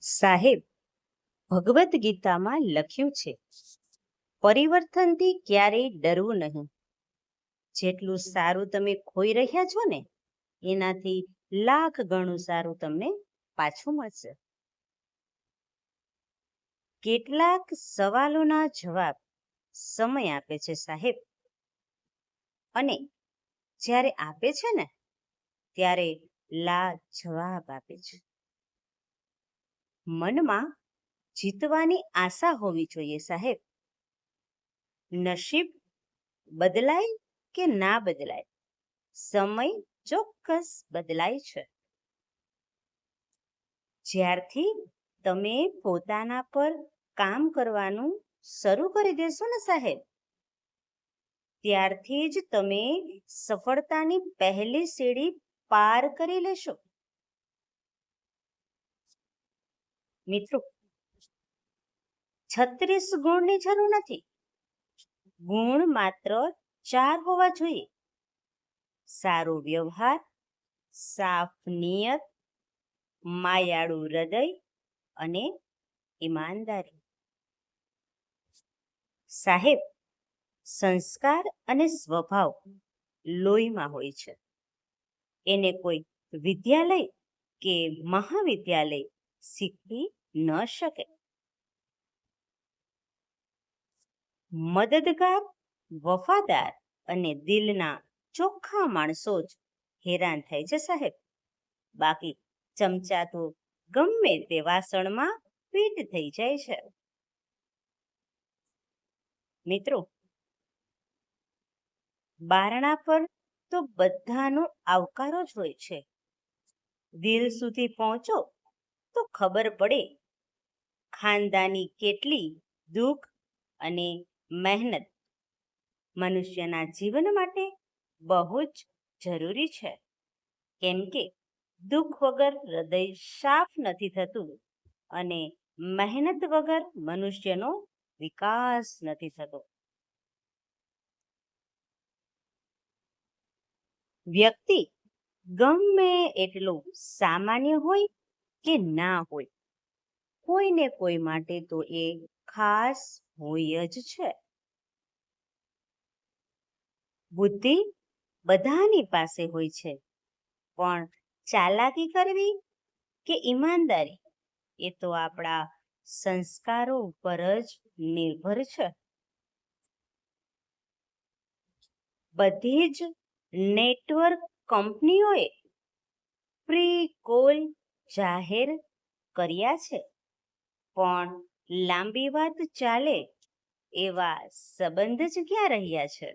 સાહેબ, ભગવદ્ ગીતામાં લખ્યું છે, પરિવર્તનથી ક્યારેય ડરવું નહીં. જેટલું સારું તમે ખોઈ રહ્યા છો ને, એનાથી લાખ ગણું સારું તમને પાછું મળશે. કેટલાક સવાલોના જવાબ સમય આપે છે સાહેબ, અને જ્યારે આપે છે ને ત્યારે લાજવાબ આપે છે. મનમાં જીતવાની આશા હોવી જોઈએ સાહેબ. નસીબ બદલાય કે ના બદલાય, સમય ચોક્કસ બદલાય છે. જ્યારથી તમે પોતાના પર કામ કરવાનું શરૂ કરી દેશો ને સાહેબ, ત્યારથી જ તમે સફળતાની પહેલી સીડી પાર કરી લેશો. મિત્રો, 36 ગુણની જરૂર નથી. ગુણ માત્ર 4 હોવા જોઈએ: સારો વ્યવહાર, સાફ નિયત, માયાળુ હૃદય અને ઈમાનદારી. સાહેબ, સંસ્કાર અને સ્વભાવ લોહીમાં હોય છે. એને કોઈ વિદ્યાલય કે મહાવિદ્યાલય શીખવી ન શકે. મદદગાર, વફાદાર અને દિલના ચોખ્ખા માણસો જ હેરાન થાય છે સાહેબ. બાકી ચમચા તો ગમે તે વાસણમાં ફિટ થઈ જાય છે. મિત્રો, બારણા પર તો બધાનો આવકારો જ હોય છે. દિલ સુધી પહોંચો તો ખબર પડે ખાનદાની કેટલી દુઃખ અને મહેનત મનુષ્યના જીવન માટે બહુ જ જરૂરી છે. કેમ કે દુઃખ વગર હૃદય સાફ નથી થતું અને મહેનત વગર મનુષ્યનો વિકાસ નથી થતો. વ્યક્તિ ગમે એટલો સામાન્ય હોય કે ના હોય, કોઈને કોઈ માટે તો એ ખાસ હોય જ છે. બુદ્ધિ બધાની પાસે હોય છે, પણ ચાલાકી કરવી કે ઈમાનદારી, એ તો આપણા સંસ્કારો ઉપર જ નિર્ભર છે. બધી જ નેટવર્ક કંપનીઓએ ફ્રી કોલ જાહેર કર્યા છે, પણ લાંબી વાત ચાલે એવા સંબંધ જ ક્યાં રહ્યા છે.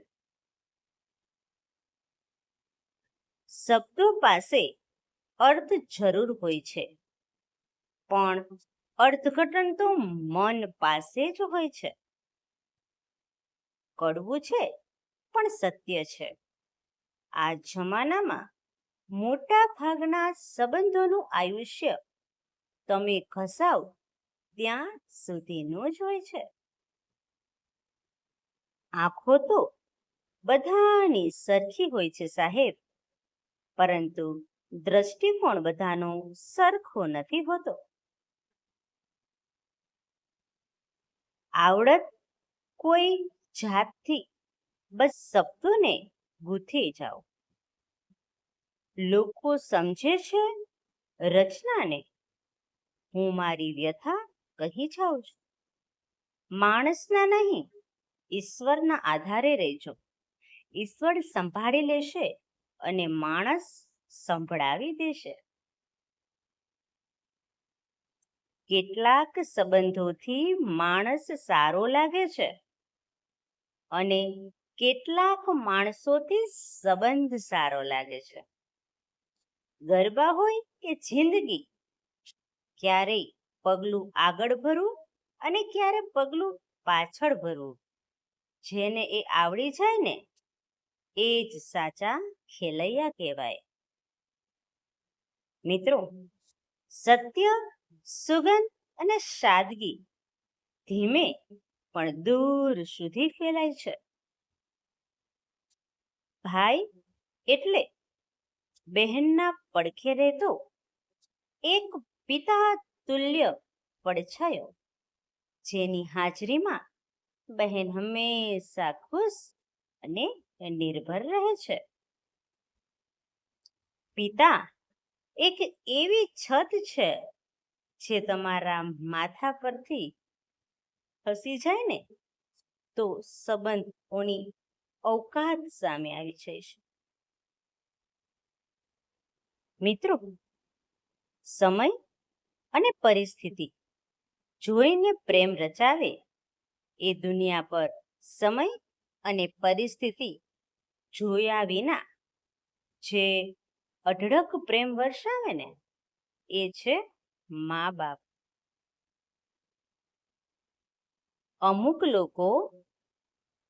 શબ્દો પાસે અર્થ જરૂર હોય છે, પણ અર્થઘટન તો મન પાસે જ હોય છે. કડવું છે પણ સત્ય છે. આ જમાનામાં મોટા ભાગના સંબંધોનું આયુષ્ય તમે ઘસાવ ત્યાં સુધીનું જ હોય છે. આંખો તો બધાની સરખી હોય છે સાહેબ, પરંતુ દ્રષ્ટિકોણ બધાનો સરખો નથી હોતો. આવડત કોઈ જાતથી બસ શબ્દોને ગૂંથી જાઓ. લોકો સમજે છે રચનાને, હું મારી વ્યથા કહી જાઉં છું. માણસના નહીં, ઈશ્વરના આધારે રહેજો. ઈશ્વર સંભાળી લેશે અને માણસ સંભળાવી દેશે. કેટલાક સંબંધોથી માણસ સારો લાગે છે અને કેટલાક માણસોથી સંબંધ સારો લાગે છે. ગરબા હોય કે જિંદગી, ક્યારેય પગલું આગળ ભરવું અને ક્યારે પગલું પાછળ ભરવું, જેને એ આવડી જાય ને એ જ સાચા ખેલૈયા કહેવાય. મિત્રો, સત્ય, સુગંધ અને સાદગી ધીમે પણ દૂર સુધી ફેલાય છે. ભાઈ એટલે બહેનના પડખે રહેતો એક પિતા તુલ્ય પડછાયો, જેની હાજરીમાં બહેન હંમેશા ખુશ અને નિર્ભર રહે છે. પિતા એક એવી છત છે જે તમારા માથા પરથી ખસી જાય ને તો સંબંધોની અવકાત સામે આવી જાય છે. મિત્રો, સમય અને પરિસ્થિતિ જોઈને પ્રેમ રચાવે એ દુનિયા પર સમય અને પરિસ્થિતિ જોયા વિના જે અઢળક પ્રેમ વરસાવે ને એ છે મા બાપ. અમુક લોકો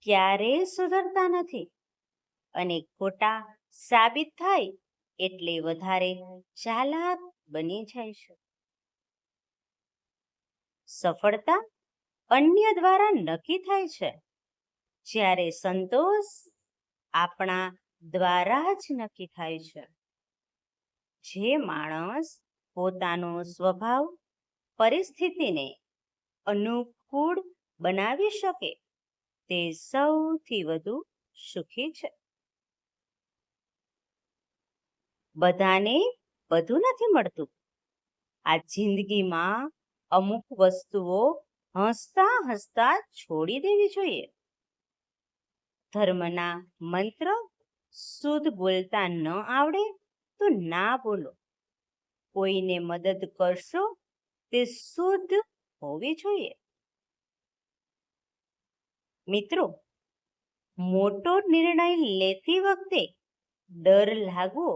ક્યારેય સુધરતા નથી અને ખોટા સાબિત થાય એટલે વધારે ચાલાક બની જાય છે. સફળતા અન્ય દ્વારા નક્કી થાય છે, જ્યારે સંતોષ આપણા દ્વારા જ નક્કી થાય છે. જે માણસ પોતાનો સ્વભાવ પરિસ્થિતિને અનુકૂળ બનાવી શકે તે સૌથી વધુ સુખી છે. બધાને બધું નથી મળતું. આ જિંદગીમાં અમુક વસ્તુઓ હસતા હસતા છોડી દેવી જોઈએ. ધર્મના મંત્ર શુદ્ધ બોલતા ન આવડે તો ના બોલો. કોઈને મદદ કરશો તે શુદ્ધ હોવી જોઈએ. મિત્રો, મોટો નિર્ણય લેતી વખતે ડર લાગવો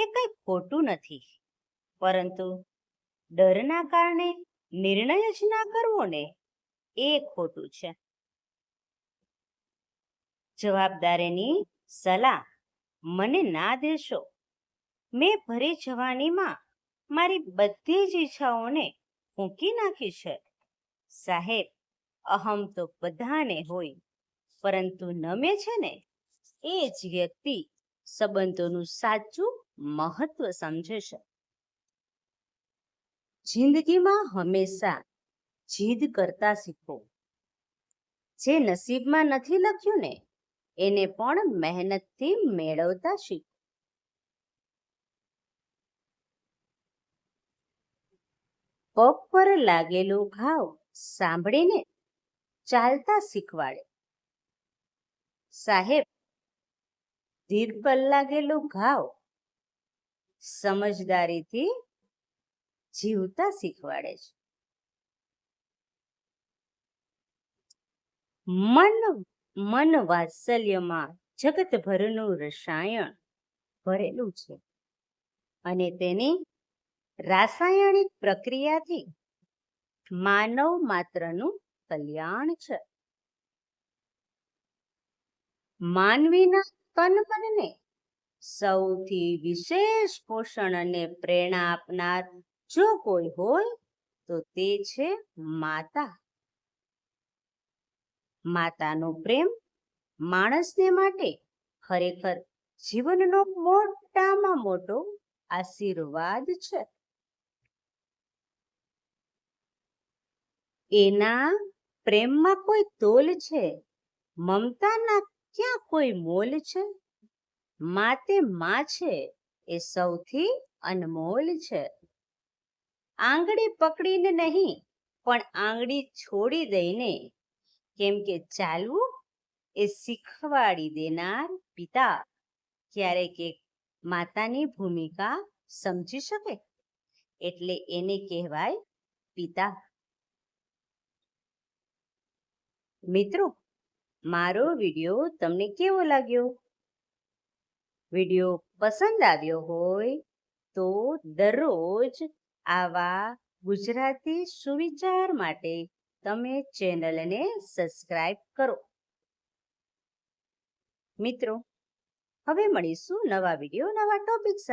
એ કંઈ ખોટું નથી, પરંતુ ડરના કારણે નિર્ણય જ ના કરવો ને એ ખોટું છે. જવાબદારીની સલાહ મને ના દેશો. મેં ભરી જવાનીમાં મારી બધી જ ઈચ્છાઓને ફૂંકી નાખી છે. સાહેબ, અહમ તો બધાને હોય, પરંતુ નમે છે ને એ જ વ્યક્તિ સંબંધોનું સાચું મહત્વ સમજે છે. જિંદગીમાં હંમેશા જીદ કરતા શીખો. જે નસીબમાં નથી લખ્યું ને એને પણ મહેનતથી મેળવતા શીખો. પગ પર લાગેલો ઘાવ સાંભળીને ચાલતા શીખવાડે. સાહેબ, ધીર પર લાગેલો ઘાવ સમજદારીથી જીવતા શીખવાડે છે. મન વાત્સલ્યમાં જગતભરનું રસાયણ ભરેલું છે અને તેની રાસાયણિક પ્રક્રિયાથી માનવ માત્રનું કલ્યાણ છે. માનવીના તન મનને સૌથી વિશેષ પોષણ અને પ્રેરણા આપનાર જો કોઈ હોય તો તે છે માતા. માતાનો પ્રેમ માણસને માટે ખરેખર જીવનનો મોટામાં મોટો આશીર્વાદ છે. એના પ્રેમમાં કોઈ તોલ છે, મમતાના ક્યાં કોઈ મોલ છે? માતે માં છે એ સૌથી અનમોલ છે. આંગળી પકડીને નહીં પણ આંગળી છોડી દઈને, કેમ કે ચાલવું એ શીખવાડી દેનાર પિતા ક્યારેક એક માતાની ભૂમિકા સમજી શકે એટલે એને કહેવાય પિતા. મિત્રો, મારો વિડીયો તમને કેવો લાગ્યો? વિડીયો પસંદ આવ્યો હોય તો દરરોજ આવા ગુજરાતી સુવિચાર માટે તમે ચેનલને સબસ્ક્રાઇબ કરો. મિત્રો, હવે મળીશું નવા વિડીયો નવા ટોપિક સાથે.